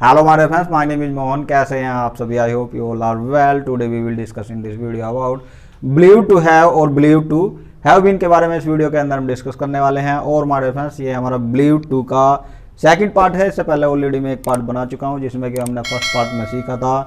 Hello my friends, my name is Mohan. कैसे हैं आप सभी? I hope you all are well. Today we will discuss in this video about believe to have और believe to have been के बारे में इस वीडियो के अंदर हम डिस्कस करने वाले हैं। और माय फ्रेंड्स, ये हमारा बिलीव टू का सेकंड पार्ट है। इससे पहले ऑलरेडी मैं एक पार्ट बना चुका हूँ जिसमें कि हमने फर्स्ट पार्ट में सीखा था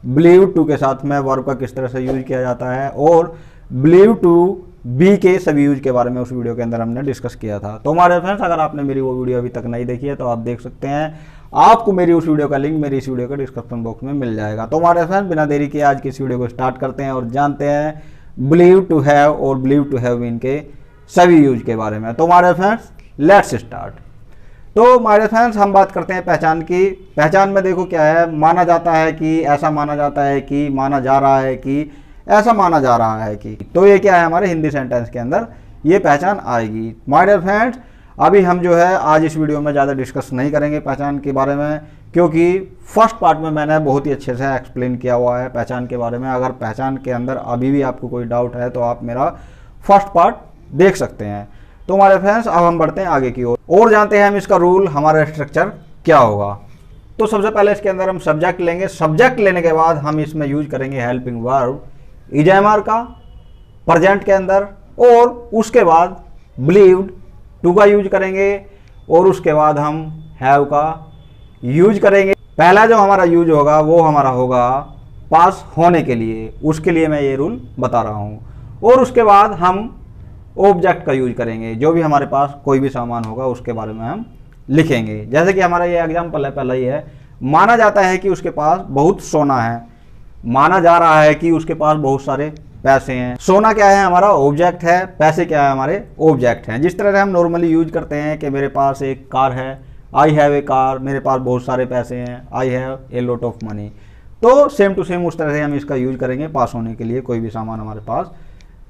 बिलीव टू के साथ में वर्ब का किस तरह से यूज किया जाता है, और बिलीव टू बी के सभी यूज के बारे में उस वीडियो के अंदर हमने डिस्कस किया था। तो हमारे फ्रेंड्स, अगर आपने मेरी वो वीडियो अभी तक नहीं देखी है तो आप देख सकते हैं। आपको मेरी उस वीडियो का लिंक मेरी इस वीडियो के डिस्क्रिप्शन बॉक्स में मिल जाएगा। तो हमारे फ्रेंड्स, बिना देरी के आज की इस वीडियो को स्टार्ट करते हैं और जानते हैं बिलीव टू हैव और बिलीव टू हैव बीन के सभी यूज के बारे में। तो हमारे फ्रेंड्स, लेट्स स्टार्ट। तो हमारे फ्रेंड्स, हम बात करते हैं पहचान की। पहचान में देखो क्या है, माना जाता है कि, ऐसा माना जाता है कि, माना जा रहा है कि, ऐसा माना जा रहा है कि। तो ये क्या है, हमारे हिंदी सेंटेंस के अंदर ये पहचान आएगी। माय डियर फ्रेंड्स, अभी हम जो है आज इस वीडियो में ज़्यादा डिस्कस नहीं करेंगे पहचान के बारे में, क्योंकि फर्स्ट पार्ट में मैंने बहुत ही अच्छे से एक्सप्लेन किया हुआ है पहचान के बारे में। अगर पहचान के अंदर अभी भी आपको कोई डाउट है तो आप मेरा फर्स्ट पार्ट देख सकते हैं। तो हमारे फ्रेंड्स, अब हम बढ़ते हैं आगे की ओर और जानते हैं हम इसका रूल, हमारा स्ट्रक्चर क्या होगा। तो सबसे पहले इसके अंदर हम सब्जेक्ट लेंगे। सब्जेक्ट लेने के बाद हम इसमें यूज करेंगे हेल्पिंग वर्ब इजएमआर का प्रेजेंट के अंदर, और उसके बाद बिलीव्ड टू का यूज करेंगे, और उसके बाद हम हैव का यूज करेंगे। पहला जो हमारा यूज होगा वो हमारा होगा पास होने के लिए, उसके लिए मैं ये रूल बता रहा हूँ। और उसके बाद हम ऑब्जेक्ट का यूज करेंगे, जो भी हमारे पास कोई भी सामान होगा उसके बारे में हम लिखेंगे। जैसे कि हमारा ये एग्जाम्पल है, पहला ही है, माना जाता है कि उसके पास बहुत सोना है। माना जा रहा है कि उसके पास बहुत सारे पैसे हैं। सोना क्या है, हमारा ऑब्जेक्ट है। पैसे क्या है, हमारे ऑब्जेक्ट हैं। जिस तरह से हम नॉर्मली यूज करते हैं कि मेरे पास एक कार है, आई हैव ए कार, मेरे पास बहुत सारे पैसे हैं, I have a lot of money. तो सेम टू सेम उस तरह से हम इसका यूज करेंगे पास होने के लिए, कोई भी सामान हमारे पास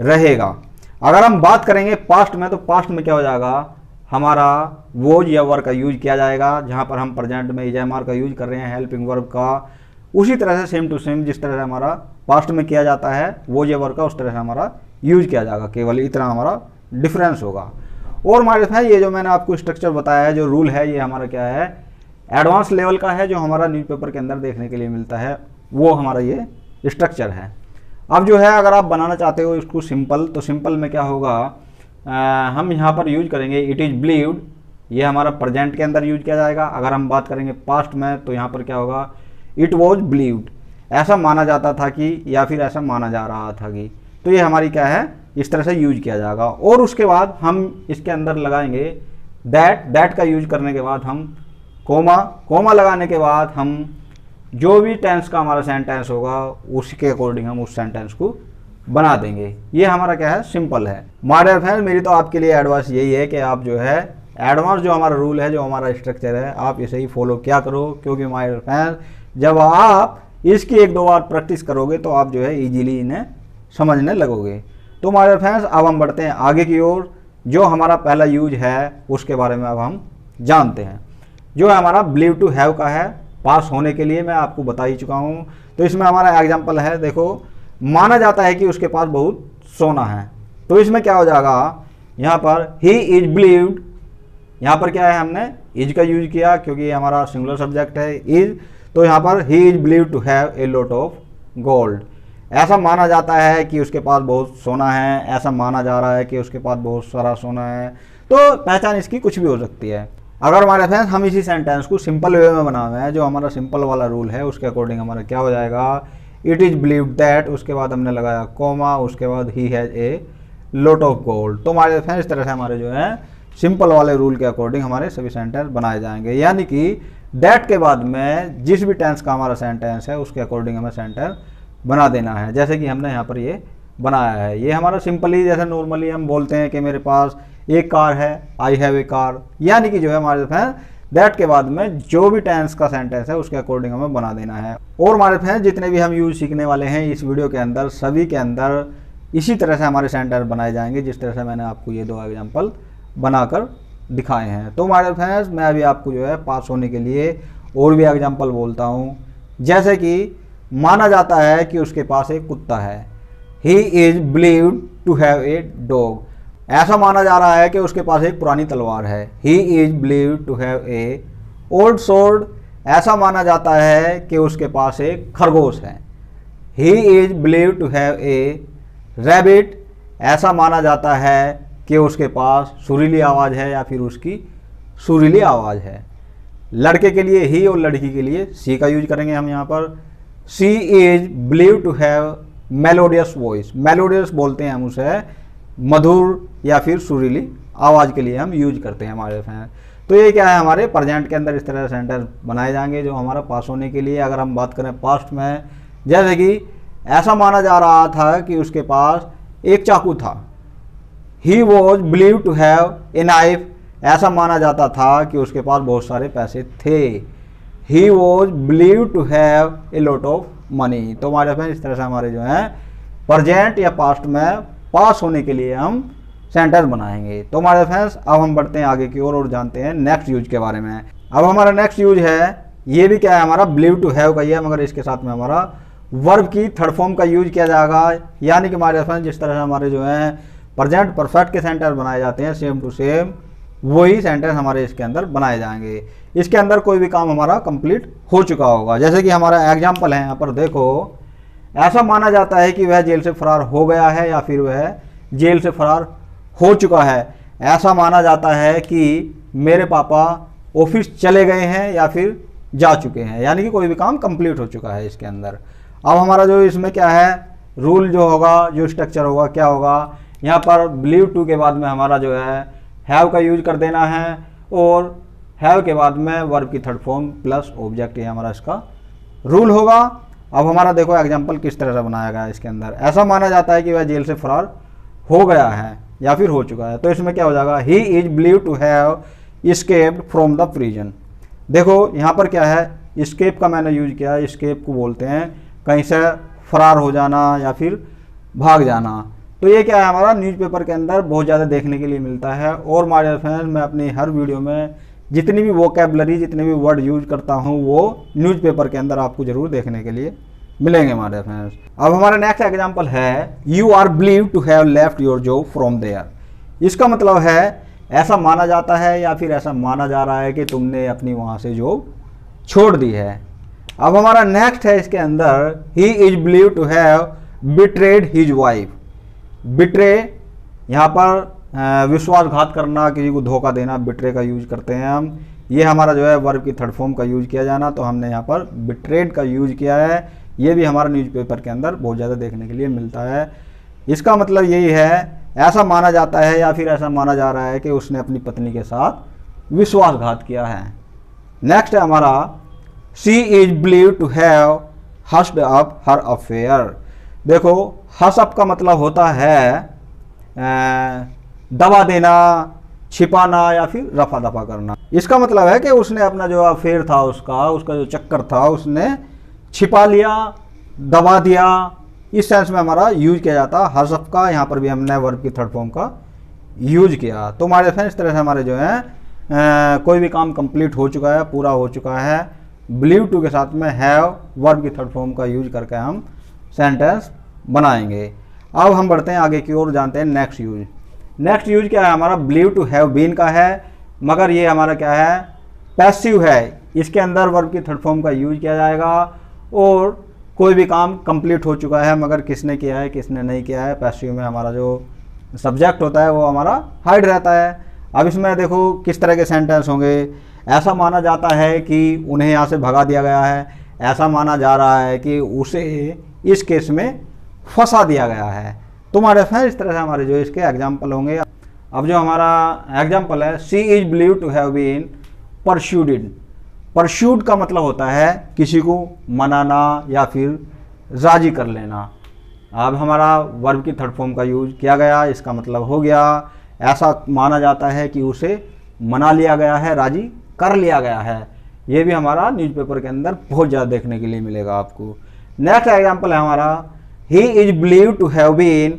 रहेगा। अगर हम बात करेंगे पास्ट में, तो पास्ट में क्या हो जाएगा, हमारा वोज या वर का यूज किया जाएगा। जहाँ पर हम प्रेजेंट में इजएमआर का यूज कर रहे हैं हेल्पिंग वर्ब का, उसी तरह से सेम टू सेम जिस तरह से हमारा पास्ट में किया जाता है वो ये वर्क का, उस तरह से हमारा यूज किया जाएगा। केवल इतना हमारा डिफरेंस होगा। और हमारे साथ ये जो मैंने आपको स्ट्रक्चर बताया है, जो रूल है, ये हमारा क्या है, एडवांस लेवल का है, जो हमारा न्यूज़पेपर के अंदर देखने के लिए मिलता है, वो हमारा ये स्ट्रक्चर है। अब जो है, अगर आप बनाना चाहते हो इसको सिंपल, तो सिंपल में क्या होगा, हम यहाँ पर यूज करेंगे इट इज़ बिलीव्ड। ये हमारा प्रेजेंट के अंदर यूज किया जाएगा। अगर हम बात करेंगे पास्ट में, तो यहाँ पर क्या होगा, इट वॉज बिलीव्ड। ऐसा माना जाता था कि, या फिर ऐसा माना जा रहा था कि। तो ये हमारी क्या है, इस तरह से यूज किया जाएगा। और उसके बाद हम इसके अंदर लगाएंगे दैट। दैट का यूज करने के बाद हम कोमा। कोमा लगाने के बाद हम जो भी टेंस का हमारा सेंटेंस होगा उसके अकॉर्डिंग हम उस सेंटेंस को बना देंगे। ये हमारा क्या है, सिंपल है। माय डियर फ्रेंड्स, मेरी तो आपके लिए एडवाइस यही है कि आप जो है एडवांस जो हमारा रूल है, जो हमारा स्ट्रक्चर है, आप इसे ही फॉलो क्या करो। क्योंकि माय डियर फ्रेंड्स, जब आप इसकी एक दो बार प्रैक्टिस करोगे तो आप जो है इजीली इन्हें समझने लगोगे। तो हमारे फ्रेंड्स, अब हम बढ़ते हैं आगे की ओर। जो हमारा पहला यूज है उसके बारे में अब हम जानते हैं, जो है हमारा बिलीव टू हैव का है। पास होने के लिए मैं आपको बता ही चुका हूँ। तो इसमें हमारा एग्जाम्पल है, देखो, माना जाता है कि उसके पास बहुत सोना है। तो इसमें क्या हो जाएगा, यहाँ पर ही इज बिलीव्ड। यहाँ पर क्या है, हमने इज का यूज किया क्योंकि ये हमारा सिंगुलर सब्जेक्ट है, इज। तो यहाँ पर he is believe to have a lot of gold. ऐसा माना जाता है कि उसके पास बहुत सोना है, ऐसा माना जा रहा है कि उसके पास बहुत सारा सोना है। तो पहचान इसकी कुछ भी हो सकती है। अगर हमारे फ्रेंड्स हम इसी सेंटेंस को सिंपल वे में बना हुए हैं, जो हमारा सिंपल वाला रूल है, उसके अकॉर्डिंग हमारा क्या हो जाएगा, इट इज़ बिलीव दैट, उसके बाद हमने लगाया कोमा, उसके बाद he has a lot of gold. तो हमारे फ्रेंड्स, इस तरह से हमारे जो है सिंपल वाले रूल के अकॉर्डिंग हमारे सभी सेंटेंस बनाए जाएंगे। यानी कि दैट के बाद में जिस भी टेंस का हमारा सेंटेंस है उसके अकॉर्डिंग हमें सेंटेंस बना देना है। जैसे कि हमने यहाँ पर ये बनाया है। ये हमारा सिंपली, जैसे नॉर्मली हम बोलते हैं कि मेरे पास एक कार है, आई हैव ए कार। यानी कि जो है हमारे फ्रेंड्स, दैट के बाद में जो भी टेंस का सेंटेंस है उसके अकॉर्डिंग हमें बना देना है। और हमारे फ्रेंड्स, जितने भी हम यूज सीखने वाले हैं इस वीडियो के अंदर, सभी के अंदर इसी तरह से हमारे सेंटेंस बनाए जाएंगे, जिस तरह से मैंने आपको ये दो एग्जाम्पल बनाकर दिखाए हैं। तो हमारे फ्रेंड्स, मैं अभी आपको जो है पास होने के लिए और भी एग्जाम्पल बोलता हूँ। जैसे कि माना जाता है कि उसके पास एक कुत्ता है, he is believed to have a dog. ऐसा माना जा रहा है कि उसके पास एक पुरानी तलवार है, he is believed to have a old sword. ऐसा माना जाता है कि उसके पास एक खरगोश है। He is believe to have a rabbit, ऐसा माना जाता है कि उसके पास सुरीली आवाज़ है या फिर उसकी सुरीली आवाज़ है। लड़के के लिए ही और लड़की के लिए सी का यूज करेंगे हम यहाँ पर। She is believe to have melodious voice, melodious बोलते हैं हम उसे, मधुर या फिर सुरीली आवाज़ के लिए हम यूज करते हैं हमारे फ्रेंड। तो ये क्या है, हमारे प्रेजेंट के अंदर इस तरह से सेंटेंस बनाए जाएंगे जो हमारा पास होने के लिए। अगर हम बात करें पास्ट में, जैसे कि ऐसा माना जा रहा था कि उसके पास एक चाकू था। He was believe to have a knife, ऐसा माना जाता था कि उसके पास बहुत सारे पैसे थे। He was believe to have a lot of money. तो हमारे फ्रेंड इस तरह से हमारे जो है प्रेजेंट या पास्ट में पास होने के लिए हम सेंटेंस बनाएंगे। तो हमारे फ्रेंड्स अब हम बढ़ते हैं आगे की ओर और जानते हैं नेक्स्ट यूज के बारे में। अब हमारा नेक्स्ट यूज है, ये भी क्या है हमारा बिलीव टू हैव का ही है, मगर इसके साथ में हमारा वर्ब की थर्ड फॉर्म का यूज किया जाएगा। यानी कि हमारे फ्रेंड्स जिस तरह से हमारे जो है प्रेजेंट परफेक्ट के सेंटेंस बनाए जाते हैं, सेम टू सेम वही सेंटेंस हमारे इसके अंदर बनाए जाएंगे। इसके अंदर कोई भी काम हमारा कंप्लीट हो चुका होगा। जैसे कि हमारा एग्जाम्पल है यहाँ पर देखो, ऐसा माना जाता है कि वह जेल से फरार हो गया है या फिर वह जेल से फरार हो चुका है। ऐसा माना जाता है कि मेरे पापा ऑफिस चले गए हैं या फिर जा चुके हैं, यानी कि कोई भी काम कंप्लीट हो चुका है इसके अंदर। अब हमारा जो इसमें क्या है रूल जो होगा, जो स्ट्रक्चर होगा, क्या होगा, यहाँ पर बिलीव टू के बाद में हमारा जो है हैव का यूज कर देना है और हैव के बाद में वर्ब की थर्ड फॉर्म प्लस ऑब्जेक्ट, ये हमारा इसका रूल होगा। अब हमारा देखो एग्जाम्पल किस तरह से बनाया गया है इसके अंदर। ऐसा माना जाता है कि वह जेल से फरार हो गया है या फिर हो चुका है, तो इसमें क्या हो जाएगा, he is believe to have escaped from the prison. देखो यहाँ पर क्या है, एस्केप का मैंने यूज किया है। एस्केप को बोलते हैं कहीं से फरार हो जाना या फिर भाग जाना। तो ये क्या है हमारा न्यूज़पेपर के अंदर बहुत ज़्यादा देखने के लिए मिलता है। और माय फ्रेंड्स, मैं अपनी हर वीडियो में जितनी भी वोकैबुलरी, जितने भी वर्ड यूज करता हूँ वो न्यूज़पेपर के अंदर आपको जरूर देखने के लिए मिलेंगे हमारे फ्रेंड्स। अब हमारा नेक्स्ट एग्जांपल है, you are believe to have left your job from there. इसका मतलब है ऐसा माना जाता है या फिर ऐसा माना जा रहा है कि तुमने अपनी वहाँ से जॉब छोड़ दी है। अब हमारा नेक्स्ट है इसके अंदर, he is believe to have betrayed his wife. Betray यहाँ पर विश्वासघात करना, किसी को धोखा देना, बिट्रे का यूज करते हैं हम। ये हमारा जो है वर्ब की थर्ड फॉर्म का यूज किया जाना, तो हमने यहाँ पर बिट्रेड का यूज किया है। ये भी हमारा न्यूज़पेपर के अंदर बहुत ज़्यादा देखने के लिए मिलता है। इसका मतलब यही है, ऐसा माना जाता है या फिर ऐसा माना जा रहा है कि उसने अपनी पत्नी के साथ विश्वासघात किया है। नेक्स्ट है हमारा, she is believe to have hushed up her affair. देखो हस अप का मतलब होता है दबा देना, छिपाना या फिर रफा दफा करना। इसका मतलब है कि उसने अपना जो अफेयर था उसका जो चक्कर था उसने छिपा लिया, दबा दिया। इस सेंस में हमारा यूज किया जाता है हस अप का। यहाँ पर भी हमने वर्ब की थर्ड फॉर्म का यूज किया। तो हमारे फ्रेंड्स इस तरह से हमारे जो है कोई भी काम कंप्लीट हो चुका है, पूरा हो चुका है, बिलीव टू के साथ में हैव वर्ब की थर्ड फॉर्म का यूज करके हम सेंटेंस बनाएंगे। अब हम बढ़ते हैं आगे की ओर, जानते हैं नेक्स्ट यूज। नेक्स्ट यूज क्या है हमारा, बिलीव टू हैव बीन का है, मगर ये हमारा क्या है पैसिव है। इसके अंदर वर्ब की थर्ड फॉर्म का यूज किया जाएगा और कोई भी काम कंप्लीट हो चुका है मगर किसने किया है किसने नहीं किया है। पैसिव में हमारा जो सब्जेक्ट होता है वो हमारा हाइड रहता है। अब इसमें देखो किस तरह के सेंटेंस होंगे। ऐसा माना जाता है कि उन्हें यहाँ से भगा दिया गया है। ऐसा माना जा रहा है कि उसे इस केस में फंसा दिया गया है। तो हमारे फ्रेंड्स इस तरह से हमारे जो इसके एग्जाम्पल होंगे। अब जो हमारा एग्जाम्पल है, she is believe to have been pursued. Pursued का मतलब होता है किसी को मनाना या फिर राजी कर लेना। अब हमारा वर्ब की थर्ड फॉर्म का यूज किया गया। इसका मतलब हो गया ऐसा माना जाता है कि उसे मना लिया गया है, राजी कर लिया गया है। ये भी हमारा न्यूज़पेपर के अंदर बहुत ज़्यादा देखने के लिए मिलेगा आपको। नेक्स्ट एग्जाम्पल है हमारा, he is believe to have been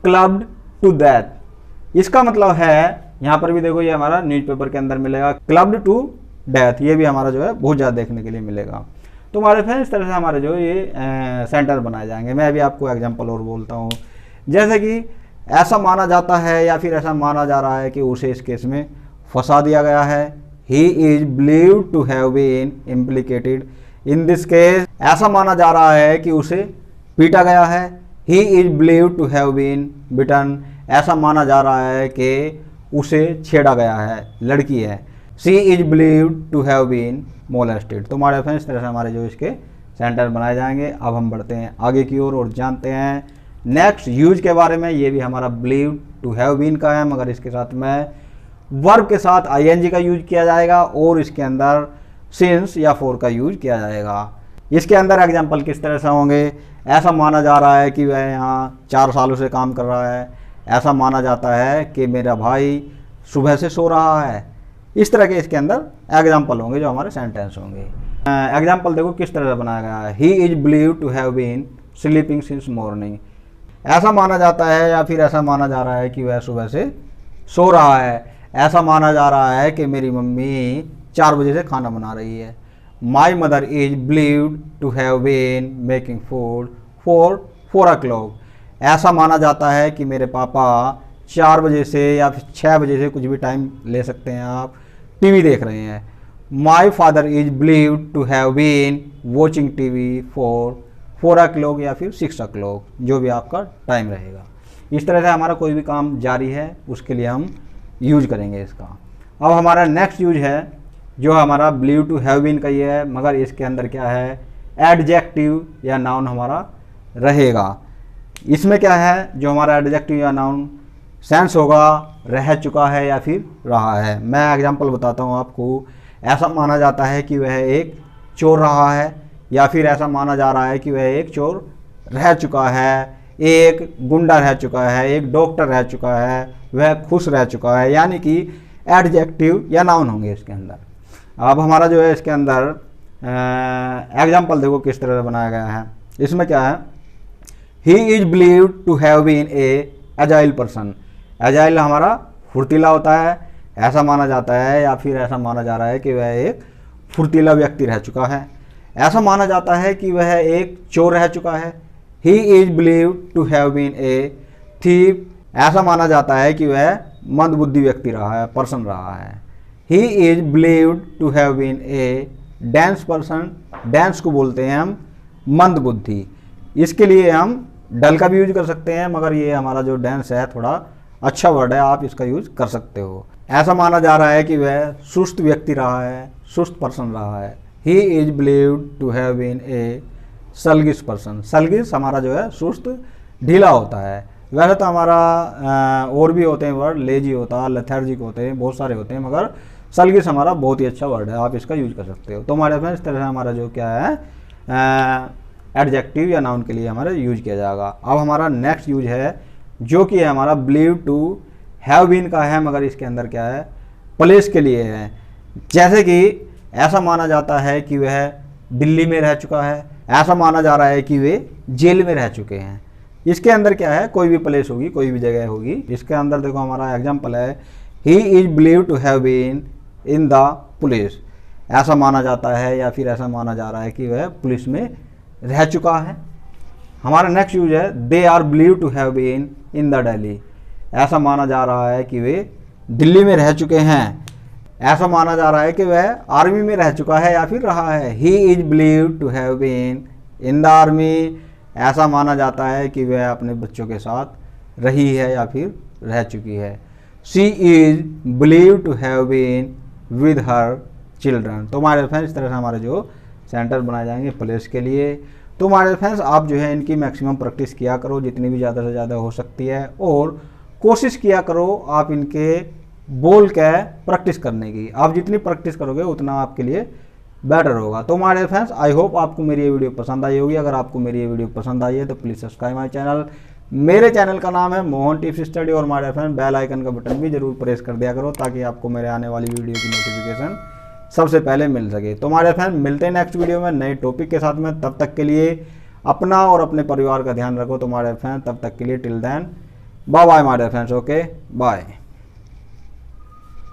clubbed to death. इसका मतलब है यहाँ पर भी देखो ये हमारा न्यूज़पेपर के अंदर मिलेगा, क्लब्ड टू डेथ। ये भी हमारा जो है बहुत ज़्यादा देखने के लिए मिलेगा। तो हमारे फ्रेंड्स इस तरह से हमारे जो ये सेंटेंस बनाए जाएंगे। मैं अभी आपको एग्जांपल और बोलता हूँ, जैसे कि ऐसा माना जाता है या फिर ऐसा माना जा रहा है कि उसे इस केस में फंसा दिया गया है, he is believed to have been implicated in this case, ऐसा माना जा रहा है कि उसे पीटा गया है। He is believed to have been beaten, ऐसा माना जा रहा है कि उसे छेड़ा गया है, लड़की है। She is believed to have been molested. तो हमारे फ्रेंड्स इस तरह से हमारे जो इसके सेंटेंस बनाए जाएंगे। अब हम बढ़ते हैं आगे की ओर और जानते हैं नेक्स्ट यूज के बारे में। ये भी हमारा बिलीव टू हैव बीन का है, मगर इसके साथ में वर्ब के साथ आईएनजी का यूज किया जाएगा और इसके अंदर सिंस या फॉर का यूज किया जाएगा। इसके अंदर एग्जाम्पल किस तरह से होंगे, ऐसा माना जा रहा है कि वह यहाँ 4 सालों से काम कर रहा है। ऐसा माना जाता है कि मेरा भाई सुबह से सो रहा है। इस तरह के इसके अंदर एग्जाम्पल होंगे जो हमारे सेंटेंस होंगे। एग्जाम्पल देखो किस तरह से बनाया गया है। He is believed to have been sleeping since morning, ऐसा माना जाता है या फिर ऐसा माना जा रहा है कि वह सुबह से सो रहा है। ऐसा माना जा रहा है कि मेरी मम्मी 4 बजे से खाना बना रही है। My mother is believed to have been making food for 4 o'clock, ऐसा माना जाता है कि मेरे पापा 4 बजे से या फिर 6 बजे से, कुछ भी टाइम ले सकते हैं आप, टीवी देख रहे हैं। My father is believed to have been watching TV for 4 o'clock या फिर 6 o'clock, जो भी आपका टाइम रहेगा। इस तरह से हमारा कोई भी काम जारी है उसके लिए हम यूज करेंगे इसका। अब हमारा नेक्स्ट यूज है जो हमारा बिलीव टू हैव बीन का ये है, मगर इसके अंदर क्या है, एडजेक्टिव या नाउन हमारा रहेगा। इसमें क्या है, जो हमारा एडजेक्टिव या नाउन सेंस होगा, रह चुका है या फिर रहा है। मैं एग्जांपल बताता हूँ आपको। ऐसा माना जाता है कि वह एक चोर रहा है, या फिर ऐसा माना जा रहा है कि वह एक चोर रह चुका है, एक गुंडा रह चुका है, एक डॉक्टर रह चुका है, वह खुश रह चुका है, यानी कि एडजेक्टिव या नाउन होंगे इसके अंदर। अब हमारा जो है इसके अंदर एग्जाम्पल देखो किस तरह से बनाया गया है। इसमें क्या है, he is believed to have been a agile person, agile हमारा फुर्तीला होता है, ऐसा माना जाता है या फिर ऐसा माना जा रहा है कि वह एक फुर्तीला व्यक्ति रह चुका है। ऐसा माना जाता है कि वह एक चोर रह चुका है। He is believed to have been a thief, ऐसा माना जाता है कि वह मंदबुद्धि व्यक्ति रहा है, पर्सन रहा है। He is believed to have been a dense person, dense को बोलते हैं हम मंदबुद्धि। इसके लिए हम डल का भी यूज कर सकते हैं, मगर ये हमारा जो डेंस है थोड़ा अच्छा वर्ड है, आप इसका यूज कर सकते हो। ऐसा माना जा रहा है कि वह सुस्त व्यक्ति रहा है, सुस्त पर्सन रहा है। He is believed to have been a sluggish person, sluggish हमारा जो है सुस्त ढीला होता है। वैसे तो हमारा और भी होते हैं वर्ड, लेजी होता है, लेथार्जिक होते हैं, बहुत सारे होते हैं, मगर सलगिश हमारा बहुत ही अच्छा वर्ड है, आप इसका यूज कर सकते हो। तो हमारे फ्रेंड्स इस तरह से हमारा जो क्या है एडजेक्टिव या नाउन के लिए हमारा यूज किया जाएगा। अब हमारा नेक्स्ट यूज है जो कि है हमारा बिलीव टू हैव बीन का है, मगर इसके अंदर क्या है, प्लेस के लिए है। जैसे कि ऐसा माना जाता है कि वह दिल्ली में रह चुका है, ऐसा माना जा रहा है कि वे जेल में रह चुके हैं। इसके अंदर क्या है, कोई भी प्लेस होगी, कोई भी जगह होगी। इसके अंदर देखो हमारा एग्जाम्पल है, he is believe to have been in the police, ऐसा माना जाता है या फिर ऐसा माना जा रहा है कि वह पुलिस में रह चुका है। हमारा नेक्स्ट यूज है, they are believe to have been in the Delhi, ऐसा माना जा रहा है कि वे दिल्ली में रह चुके हैं। ऐसा माना जा रहा है कि वह आर्मी में रह चुका है या फिर रहा है। He is believe to have been in the army, ऐसा माना जाता है कि वह अपने बच्चों के साथ रही है या फिर रह चुकी है। She is believe to have been with her children. तो हमारे फ्रेंड्स इस तरह से हमारे जो सेंटर बनाए जाएंगे प्लेस के लिए। तो हमारे फ्रेंड्स आप जो है इनकी मैक्सिमम प्रैक्टिस किया करो, जितनी भी ज़्यादा से ज़्यादा हो सकती है, और कोशिश किया करो आप इनके बोल के प्रैक्टिस करने की। आप जितनी प्रैक्टिस करोगे उतना आपके लिए बेटर होगा। तो हमारे फ्रेंड्स आई होप आपको मेरी ये वीडियो पसंद आई होगी। अगर आपको मेरी ये वीडियो पसंद आई है तो प्लीज़ सब्सक्राइब माई चैनल। मेरे चैनल का नाम है मोहन टिप्स स्टडी, और हमारे फ्रेंड बेल आइकन का बटन भी जरूर प्रेस कर दिया करो ताकि आपको मेरे आने वाली वीडियो की नोटिफिकेशन सबसे पहले मिल सके। तो हमारे फ्रेंड मिलते हैं नेक्स्ट वीडियो में नए टॉपिक के साथ में। तब तक के लिए अपना और अपने परिवार का ध्यान रखो। तो हमारे फ्रेंड तब तक के लिए टिल देन बाय बाय हमारे फ्रेंड्स, ओके बाय।